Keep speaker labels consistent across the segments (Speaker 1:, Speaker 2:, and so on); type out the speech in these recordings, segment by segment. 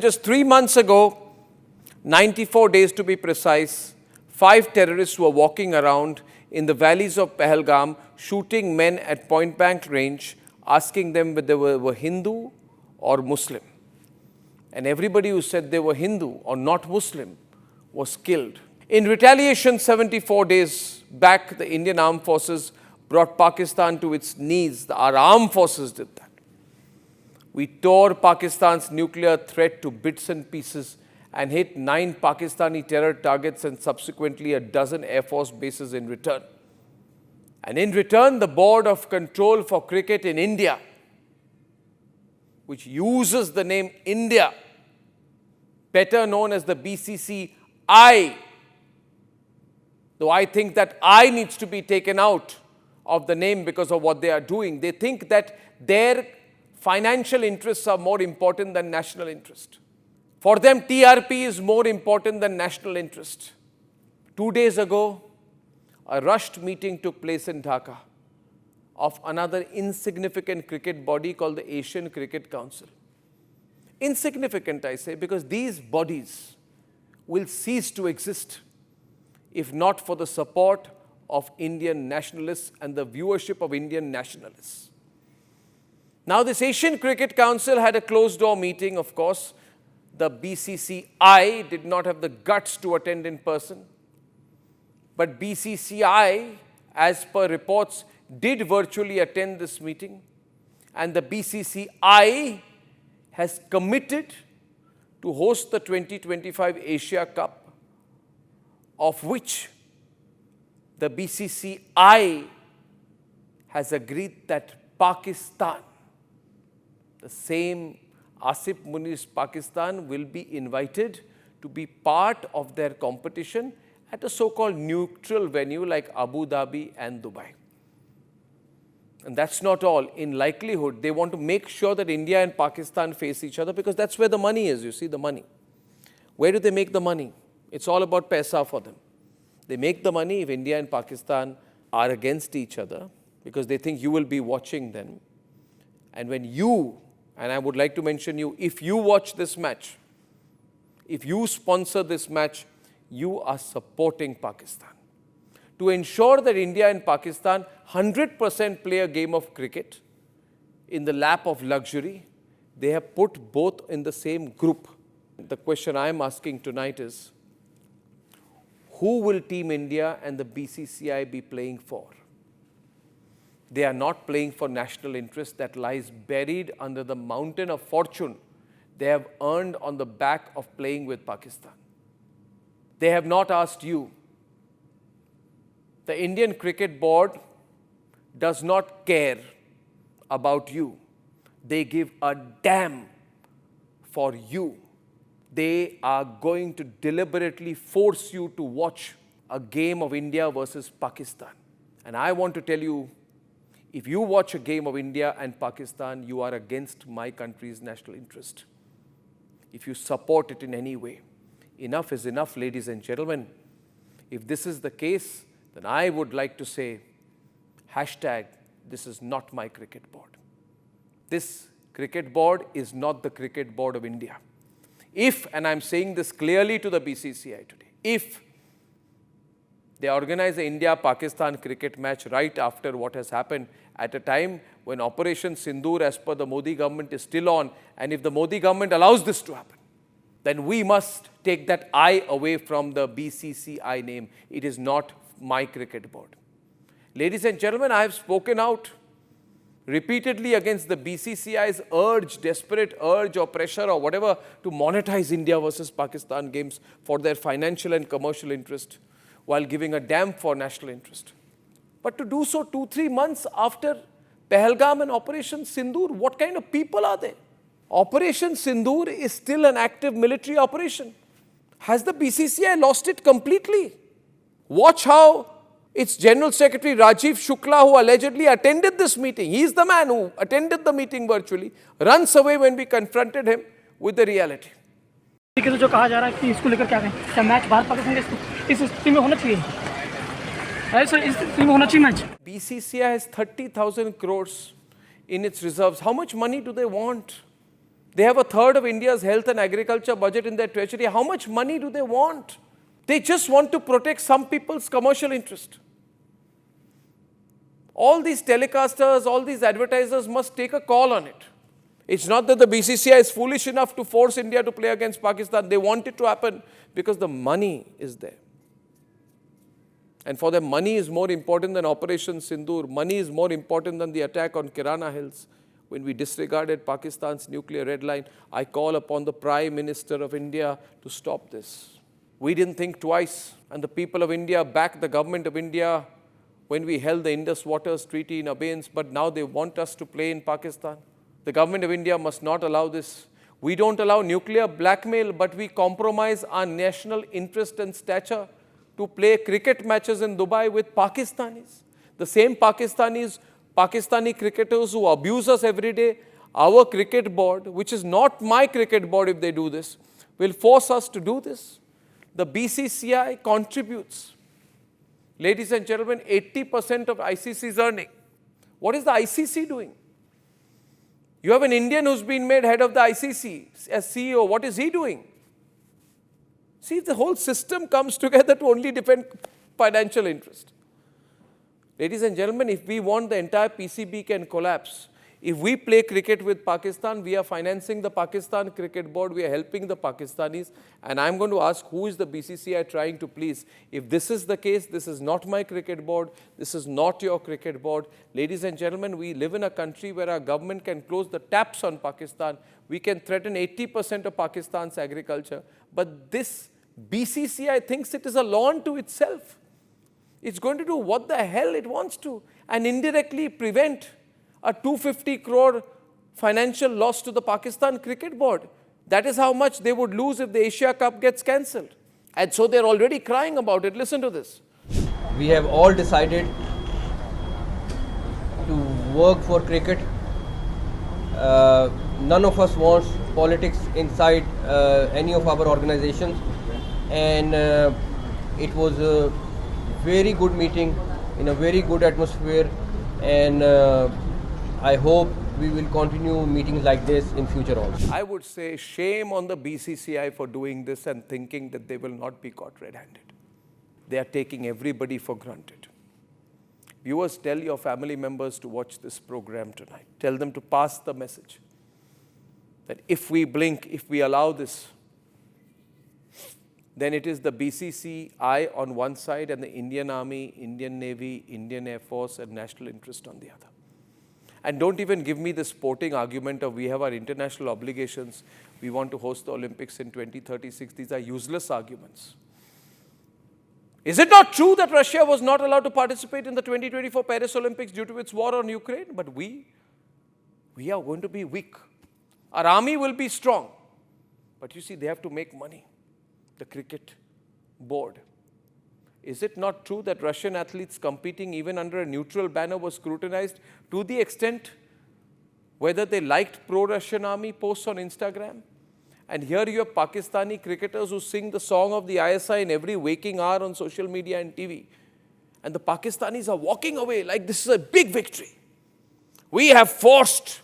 Speaker 1: Just 3 months ago, 94 days to be precise, 5 terrorists were walking around in the valleys of Pahalgam, shooting men at point-blank range, asking them whether they were Hindu or Muslim. And everybody who said they were Hindu or not Muslim was killed. In retaliation, 74 days back, the Indian Armed Forces brought Pakistan to its knees. Our armed forces did that. We tore Pakistan's nuclear threat to bits and pieces and hit 9 Pakistani terror targets and subsequently a dozen Air Force bases in return. And in return, the Board of Control for Cricket in India, which uses the name India, better known as the BCCI, though I think that I needs to be taken out of the name because of what they are doing. They think that their financial interests are more important than national interest. For them, TRP is more important than national interest. 2 days ago, a rushed meeting took place in Dhaka of another insignificant cricket body called the Asian Cricket Council. Insignificant, I say, because these bodies will cease to exist if not for the support of Indian nationalists and the viewership of Indian nationalists. Now, this Asian Cricket Council had a closed-door meeting, of course. The BCCI did not have the guts to attend in person. But BCCI, as per reports, did virtually attend this meeting. And the BCCI has committed to host the 2025 Asia Cup, of which the BCCI has agreed that Pakistan, the same Asif Muni's Pakistan, will be invited to be part of their competition at a so-called neutral venue like Abu Dhabi and Dubai. And that's not all. In likelihood, they want to make sure that India and Pakistan face each other because that's where the money is, you see, the money. Where do they make the money? It's all about paisa for them. They make the money if India and Pakistan are against each other because they think you will be watching them. And when you, and I would like to mention you, if you watch this match, if you sponsor this match, you are supporting Pakistan. To ensure that India and Pakistan 100% play a game of cricket in the lap of luxury, they have put both in the same group. The question I am asking tonight is, who will Team India and the BCCI be playing for? They are not playing for national interest that lies buried under the mountain of fortune they have earned on the back of playing with Pakistan. They have not asked you. The Indian Cricket Board does not care about you. They give a damn for you. They are going to deliberately force you to watch a game of India versus Pakistan. And I want to tell you, if you watch a game of India and Pakistan, you are against my country's national interest. If you support it in any way, enough is enough, ladies and gentlemen. If this is the case, then I would like to say, hashtag, this is not my cricket board. This cricket board is not the cricket board of India. If, and I'm saying this clearly to the BCCI today, if they organize the India-Pakistan cricket match right after what has happened at a time when Operation Sindoor, as per the Modi government, is still on, and if the Modi government allows this to happen, then we must take that I away from the BCCI name. It is not my cricket board. Ladies and gentlemen, I have spoken out repeatedly against the BCCI's urge, desperate urge or pressure or whatever to monetize India versus Pakistan games for their financial and commercial interest, while giving a damn for national interest. But to do so 2-3 months after Pahalgam and Operation Sindoor, what kind of people are they? Operation Sindoor is still an active military operation. Has the BCCI lost it completely? Watch how its General Secretary Rajiv Shukla, who allegedly attended this meeting, he is the man who attended the meeting virtually, runs away when we confronted him with the reality.
Speaker 2: जो कहा जा रहा है कि इसको लेकर क्या कहें, क्या मैच भारत पाकिस्तान के इस स्थिति में होना चाहिए? ऐसा इस स्थिति में होना चाहिए match?
Speaker 1: BCCI has 30,000 crores in its reserves. How much money do they want? They have a third of India's health and agriculture budget in their treasury. How much money do they want? They just want to protect some people's commercial interest. All these telecasters, all these advertisers must take a call on it. It's not that the BCCI is foolish enough to force India to play against Pakistan. They want it to happen because the money is there. And for them, money is more important than Operation Sindoor. Money is more important than the attack on Kirana Hills. When we disregarded Pakistan's nuclear red line, I call upon the Prime Minister of India to stop this. We didn't think twice, and the people of India backed the government of India when we held the Indus Waters Treaty in abeyance, but now they want us to play in Pakistan. The government of India must not allow this. We don't allow nuclear blackmail, but we compromise our national interest and stature to play cricket matches in Dubai with Pakistanis. The same Pakistani cricketers who abuse us every day, our cricket board, which is not my cricket board if they do this, will force us to do this. The BCCI contributes. Ladies and gentlemen, 80% of ICC's earning. What is the ICC doing? You have an Indian who's been made head of the ICC as CEO. What is he doing? See, the whole system comes together to only defend financial interest. Ladies and gentlemen, if we want the entire PCB can collapse, if we play cricket with Pakistan, we are financing the Pakistan Cricket Board, we are helping the Pakistanis, and I'm going to ask who is the BCCI trying to please. If this is the case, this is not my cricket board, this is not your cricket board. Ladies and gentlemen, we live in a country where our government can close the taps on Pakistan. We can threaten 80% of Pakistan's agriculture, but this BCCI thinks it is a law unto itself. It's going to do what the hell it wants to and indirectly prevent a 250 crore financial loss to the Pakistan Cricket Board. That is how much they would lose if the Asia Cup gets cancelled. And so they're already crying about it. Listen to this.
Speaker 3: We have all decided to work for cricket. None of us wants politics inside any of our organizations. And it was a very good meeting in a very good atmosphere, and I hope we will continue meetings like this in future also.
Speaker 1: I would say shame on the BCCI for doing this and thinking that they will not be caught red-handed. They are taking everybody for granted. Viewers, tell your family members to watch this program tonight. Tell them to pass the message that if we blink, if we allow this, then it is the BCCI on one side and the Indian Army, Indian Navy, Indian Air Force and national interest on the other. And don't even give me the sporting argument of we have our international obligations, we want to host the Olympics in 2036. These are useless arguments. Is it not true that Russia was not allowed to participate in the 2024 Paris Olympics due to its war on Ukraine? But we are going to be weak. Our army will be strong. But you see, they have to make money. The cricket board. Is it not true that Russian athletes competing even under a neutral banner were scrutinized to the extent whether they liked pro-Russian army posts on Instagram? And here you have Pakistani cricketers who sing the song of the ISI in every waking hour on social media and TV. And the Pakistanis are walking away like this is a big victory. We have forced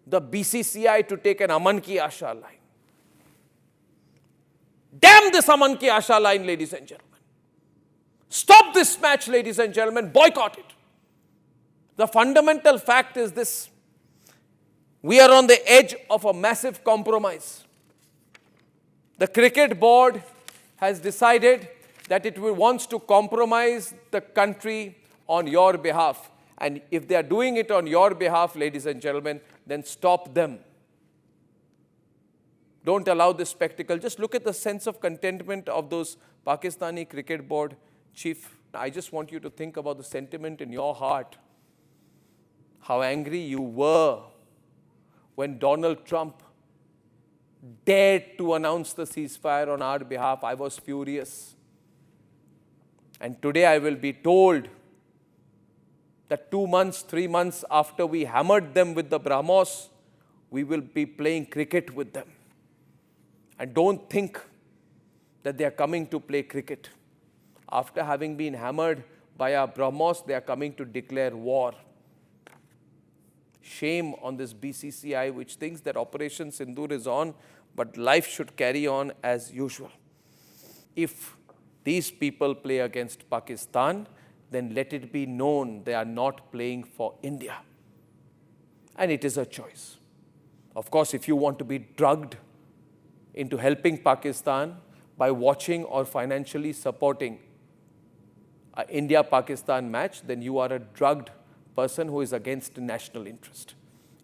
Speaker 1: the BCCI to take an Aman Ki Asha line. Damn this Aman Ki Asha line, ladies and gentlemen. Stop this match, ladies and gentlemen. Boycott it. The fundamental fact is this. We are on the edge of a massive compromise. The cricket board has decided that it wants to compromise the country on your behalf. And if they are doing it on your behalf, ladies and gentlemen, then stop them. Don't allow this spectacle. Just look at the sense of contentment of those Pakistani cricket board chief. I just want you to think about the sentiment in your heart. How angry you were when Donald Trump dared to announce the ceasefire on our behalf. I was furious. And today I will be told that 2 months, 3 months after we hammered them with the BrahMos, we will be playing cricket with them. And don't think that they are coming to play cricket. After having been hammered by our BrahMos, they are coming to declare war. Shame on this BCCI which thinks that Operation Sindoor is on, but life should carry on as usual. If these people play against Pakistan, then let it be known they are not playing for India. And it is a choice. Of course, if you want to be drugged into helping Pakistan by watching or financially supporting an India-Pakistan match, then you are a drugged person who is against national interest.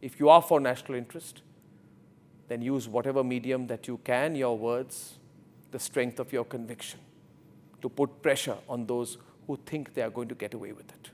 Speaker 1: If you are for national interest, then use whatever medium that you can, your words, the strength of your conviction, to put pressure on those who think they are going to get away with it.